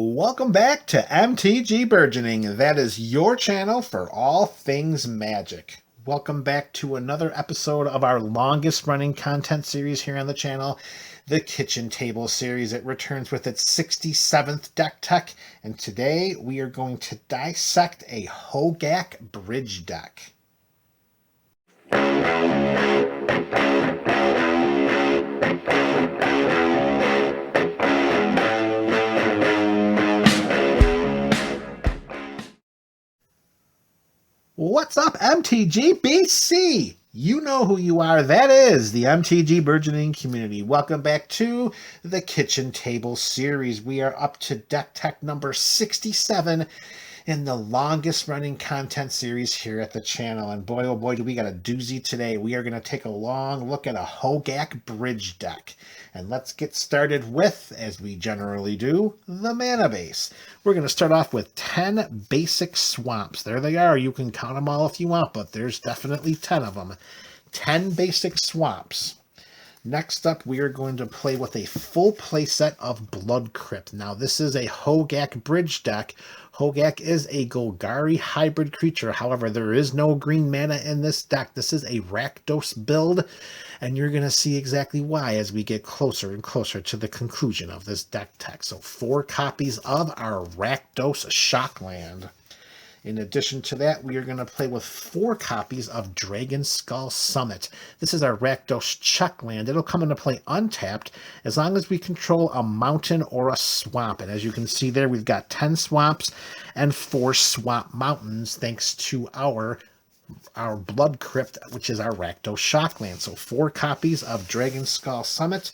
Welcome back to MTG Burgeoning. That is your channel for all things magic. Welcome back to another episode of our longest running content series here on the channel, the Kitchen Table series. It returns with its 67th deck tech, and today we are going to dissect a Hogaak-Bridge deck. What's up, MTG BC? You know who you are. That is the MTG Burgeoning community. Welcome back to the Kitchen Table series. We are up to deck tech number 67 in the longest running content series here at the channel. And boy, oh boy, do we got a doozy today. We are going to take a long look at a Hogaak-Bridge deck. And let's get started with, as we generally do, the mana base. We're going to start off with 10 basic swamps. There they are. You can count them all if you want, but there's definitely 10 of them. 10 basic swamps. Next up, we are going to play with a full playset of Blood Crypt. Now, this is a Hogaak-Bridge deck. Hogaak is a Golgari hybrid creature. However, there is no green mana in this deck. This is a Rakdos build, and you're going to see exactly why as we get closer and closer to the conclusion of this deck tech. So 4 copies of our Rakdos Shockland. In addition to that, we are going to play with 4 copies of Dragonskull Summit. This is our Rakdos check land. It'll come into play untapped as long as we control a mountain or a swamp. And as you can see there, we've got 10 swamps and 4 swamp mountains thanks to our Blood Crypt, which is our Rakdos Shockland. So 4 copies of Dragonskull Summit.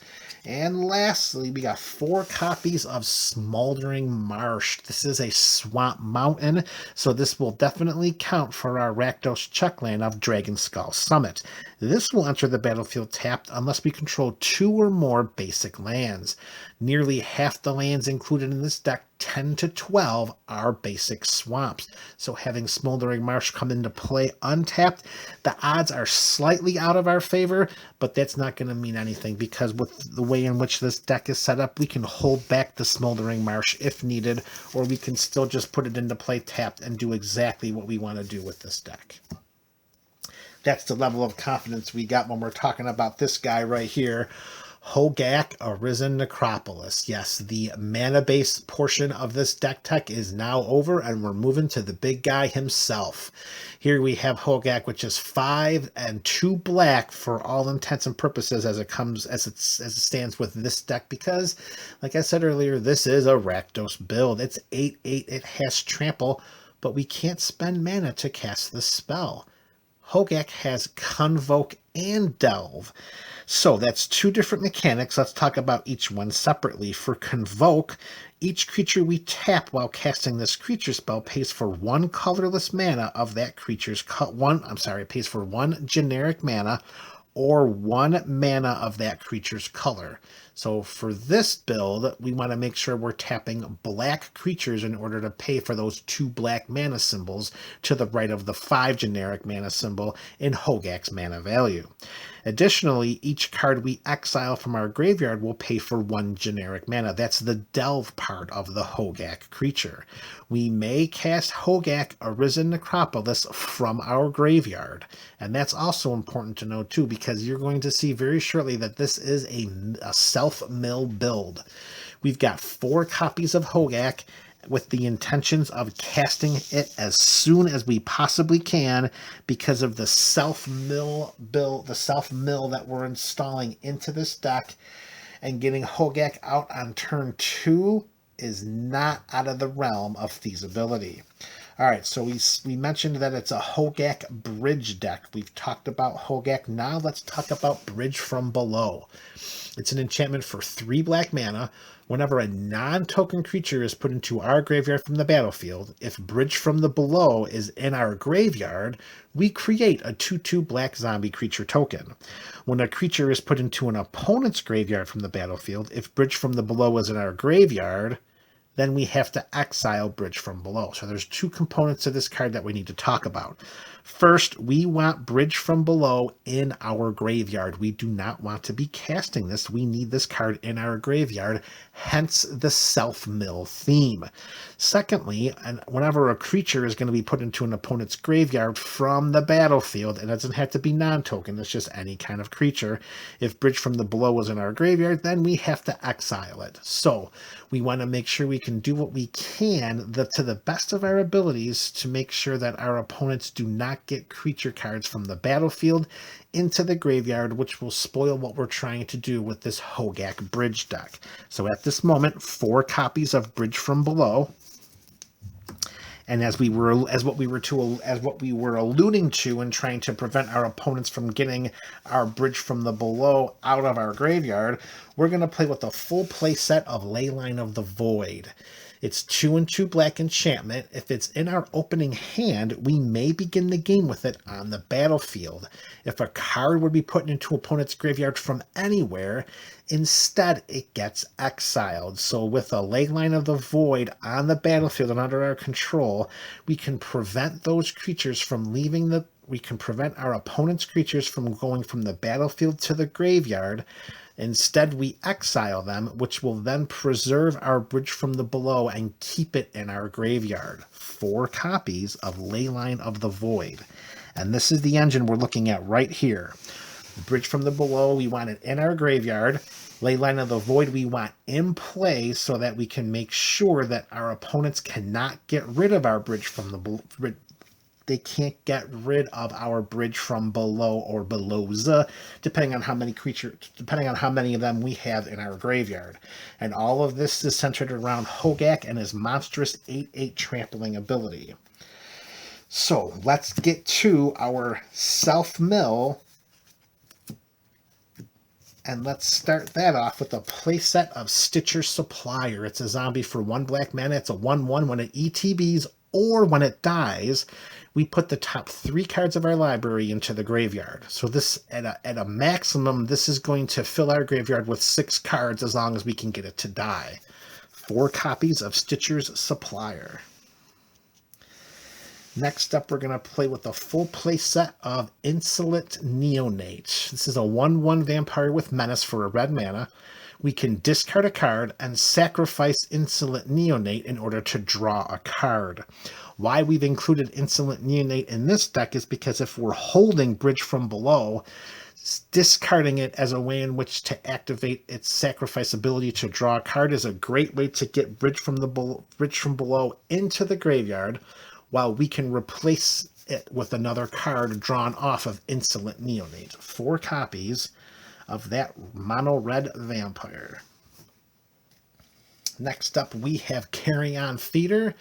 And lastly, we got 4 copies of Smoldering Marsh. This is a swamp mountain, so this will definitely count for our Rakdos checkland of Dragonskull Summit. This will enter the battlefield tapped unless we control 2 or more basic lands. Nearly half the lands included in this deck, 10 to 12, are basic swamps. So having Smoldering Marsh come into play untapped, the odds are slightly out of our favor, but that's not going to mean anything because with the way in which this deck is set up, we can hold back the Smoldering Marsh if needed, or we can still just put it into play tapped and do exactly what we want to do with this deck. That's the level of confidence we got when we're talking about this guy right here, Hogaak Arisen Necropolis. Yes, the mana base portion of this deck tech is now over, and we're moving to the big guy himself. Here we have Hogaak, which is 5 and 2 black for all intents and purposes as it stands with this deck, because, like I said earlier, this is a Rakdos build. It's 8/8. It has trample, but we can't spend mana to cast the spell. Hogaak has Convoke and Delve. So that's 2 different mechanics. Let's talk about each one separately. For Convoke, each creature we tap while casting this creature spell pays for 1 colorless mana of that creature's pays for 1 generic mana or 1 mana of that creature's color. So for this build, we want to make sure we're tapping black creatures in order to pay for those 2 black mana symbols to the right of the 5 generic mana symbol in Hogaak's mana value. Additionally, each card we exile from our graveyard will pay for 1 generic mana. That's the Delve part of the Hogaak creature. We may cast Hogaak Arisen Necropolis from our graveyard. And that's also important to know too, because you're going to see very shortly that this is a self-mill build. We've got 4 copies of Hogaak with the intentions of casting it as soon as we possibly can because of the self-mill build, the self-mill that we're installing into this deck, and getting Hogaak out on turn 2 is not out of the realm of feasibility. All right, so we mentioned that it's a Hogaak-Bridge deck. We've talked about Hogaak. Now let's talk about Bridge from Below. It's an enchantment for 3 black mana. Whenever a non-token creature is put into our graveyard from the battlefield, if Bridge from the Below is in our graveyard, we create a 2/2 black zombie creature token. When a creature is put into an opponent's graveyard from the battlefield, if Bridge from the Below is in our graveyard, then we have to exile Bridge from Below. So there's two components to this card that we need to talk about. First, we want Bridge from Below in our graveyard. We do not want to be casting this. We need this card in our graveyard, hence the self-mill theme. Secondly, and whenever a creature is going to be put into an opponent's graveyard from the battlefield, it doesn't have to be non-token, it's just any kind of creature. If Bridge from the Below is in our graveyard, then we have to exile it. So we want to make sure we can do what we can to the best of our abilities to make sure that our opponents do not get creature cards from the battlefield into the graveyard, which will spoil what we're trying to do with this Hogaak-Bridge deck. So at this moment, 4 copies of Bridge from Below. And as what we were alluding to and trying to prevent our opponents from getting our Bridge from the Below out of our graveyard, we're going to play with a full play set of Leyline of the Void. It's 2/2 black enchantment. If it's in our opening hand, we may begin the game with it on the battlefield. If a card would be put into opponent's graveyard from anywhere, instead it gets exiled. So with a Leyline of the Void on the battlefield and under our control, we can prevent those creatures from we can prevent our opponent's creatures from going from the battlefield to the graveyard. Instead, we exile them, which will then preserve our Bridge from the Below and keep it in our graveyard. 4 copies of Leyline of the Void. And this is the engine we're looking at right here. Bridge from the Below, we want it in our graveyard. Leyline of the Void, we want in play so that we can make sure that our opponents cannot get rid of our Bridge from the Below. They can't get rid of our Bridge from Below or Belows, depending on how many of them we have in our graveyard. And all of this is centered around Hogaak and his monstrous 8/8 trampling ability. So let's get to our self-mill. And let's start that off with a playset of Stitcher Supplier. It's a zombie for 1 black mana. It's a 1/1 when it ETBs or when it dies. We put the top 3 cards of our library into the graveyard. So this, at a maximum, this is going to fill our graveyard with 6 cards as long as we can get it to die. 4 copies of Stitcher's Supplier. Next up, we're going to play with a full play set of Insolent Neonate. This is a 1/1 vampire with menace for a red mana. We can discard a card and sacrifice Insolent Neonate in order to draw a card. Why we've included Insolent Neonate in this deck is because if we're holding Bridge from Below, discarding it as a way in which to activate its sacrifice ability to draw a card is a great way to get Bridge from Below into the graveyard, while we can replace it with another card drawn off of Insolent Neonate. 4 copies of that mono red vampire. Next up, we have Carrion Feeder.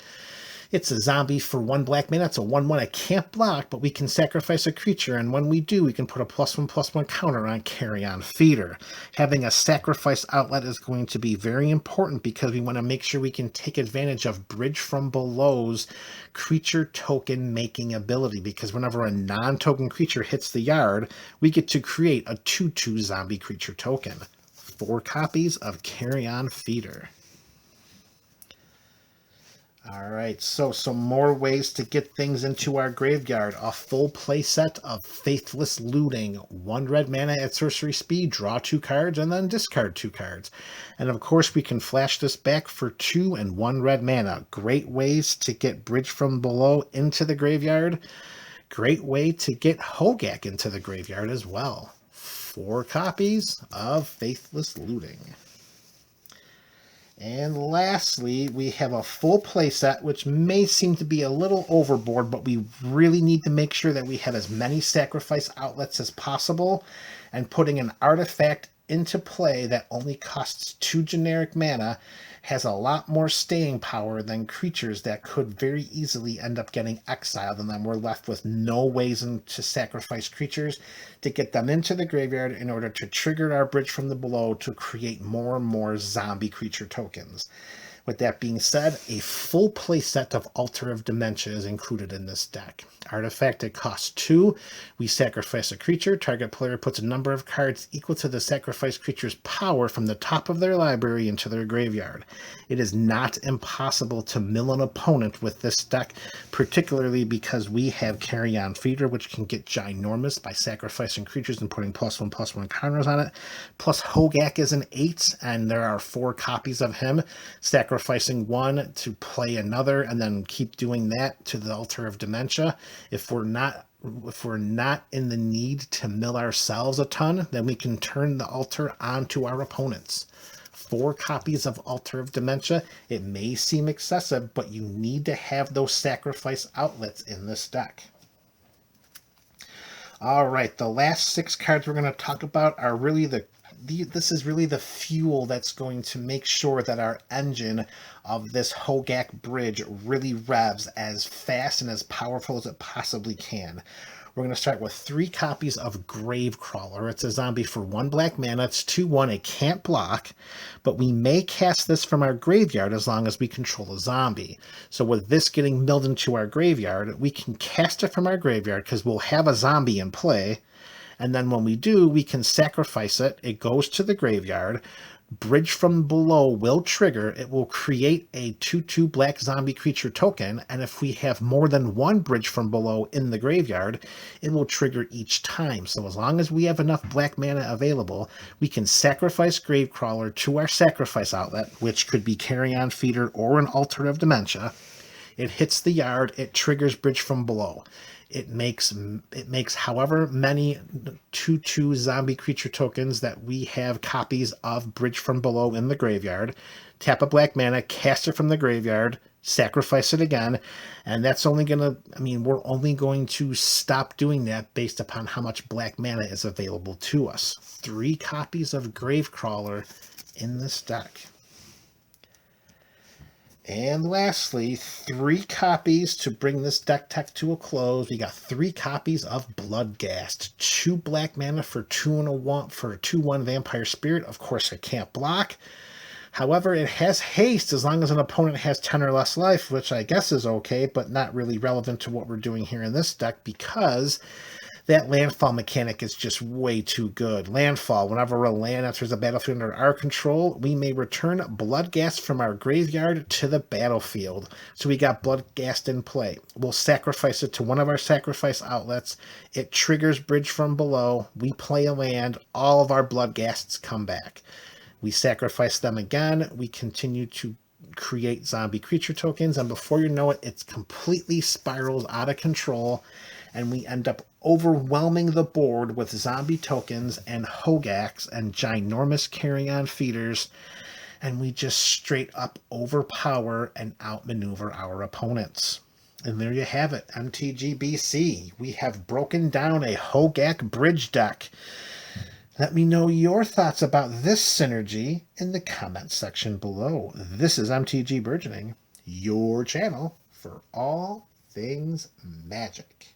It's a zombie for 1 black mana. It's a 1/1. It can't block, but we can sacrifice a creature, and when we do, we can put a +1/+1 counter on Carrion Feeder. Having a sacrifice outlet is going to be very important because we want to make sure we can take advantage of Bridge from Below's creature token making ability, because whenever a non-token creature hits the yard, we get to create a 2/2 zombie creature token. 4 copies of Carrion Feeder. All right, so some more ways to get things into our graveyard. A full play set of Faithless Looting. 1 red mana at sorcery speed, draw 2 cards, and then discard 2 cards. And of course, we can flash this back for 2 and 1 red mana. Great ways to get Bridge from Below into the graveyard. Great way to get Hogaak into the graveyard as well. 4 copies of Faithless Looting. And lastly, we have a full playset, which may seem to be a little overboard, but we really need to make sure that we have as many sacrifice outlets as possible. And putting an artifact into play that only costs 2 generic mana has a lot more staying power than creatures that could very easily end up getting exiled, and then we're left with no ways to sacrifice creatures to get them into the graveyard in order to trigger our Bridge from the Below to create more and more zombie creature tokens. With that being said, a full play set of Altar of Dementia is included in this deck. Artifact, it costs 2. We sacrifice a creature. Target player puts a number of cards equal to the sacrificed creature's power from the top of their library into their graveyard. It is not impossible to mill an opponent with this deck, particularly because we have Carrion Feeder, which can get ginormous by sacrificing creatures and putting +1/+1 counters on it. Plus, Hogaak is an 8, and there are 4 copies of him, sacrificing one to play another, and then keep doing that to the Altar of Dementia. If we're not in the need to mill ourselves a ton, then we can turn the altar onto our opponents. 4 copies of Altar of Dementia. It may seem excessive, but you need to have those sacrifice outlets in this deck. All right, the last 6 cards we're going to talk about are really this is really the fuel that's going to make sure that our engine of this Hogaak-Bridge really revs as fast and as powerful as it possibly can. We're going to start with 3 copies of Gravecrawler. It's a zombie for 1 black mana. It's 2/1. It can't block, but we may cast this from our graveyard as long as we control a zombie. So with this getting milled into our graveyard, we can cast it from our graveyard because we'll have a zombie in play. And then when we do, we can sacrifice it. It goes to the graveyard. Bridge from Below will trigger. It will create a 2/2 black zombie creature token. And if we have more than 1 Bridge from Below in the graveyard, it will trigger each time. So as long as we have enough black mana available, we can sacrifice Gravecrawler to our sacrifice outlet, which could be Carrion Feeder or an Altar of Dementia. It hits the yard. It triggers Bridge from Below. It makes however many 2/2 zombie creature tokens that we have copies of Bridge from Below in the graveyard. Tap a black mana, cast it from the graveyard, sacrifice it again, and that's only gonna, we're only going to stop doing that based upon how much black mana is available to us. 3 copies of Gravecrawler in this deck. And lastly, 3 copies to bring this deck tech to a close. We got 3 copies of Bloodghast. 2 black mana for 2/1 for a 2/1 Vampire Spirit. Of course, it can't block. However, it has haste as long as an opponent has 10 or less life, which I guess is okay, but not really relevant to what we're doing here in this deck because that landfall mechanic is just way too good. Landfall, whenever a land enters the battlefield under our control, we may return Bloodghast from our graveyard to the battlefield. So we got Bloodghast in play. We'll sacrifice it to one of our sacrifice outlets. It triggers Bridge from Below. We play a land. All of our Bloodghasts come back. We sacrifice them again. We continue to create zombie creature tokens, and before you know it, it's completely spirals out of control, and we end up overwhelming the board with zombie tokens and Hogaaks and ginormous Carrion Feeders, and we just straight up overpower and outmaneuver our opponents. And there you have it, MTG BC. We have broken down a Hogaak-Bridge deck. Let me know your thoughts about this synergy in the comments section below. This is MTG Burgeoning, your channel for all things magic.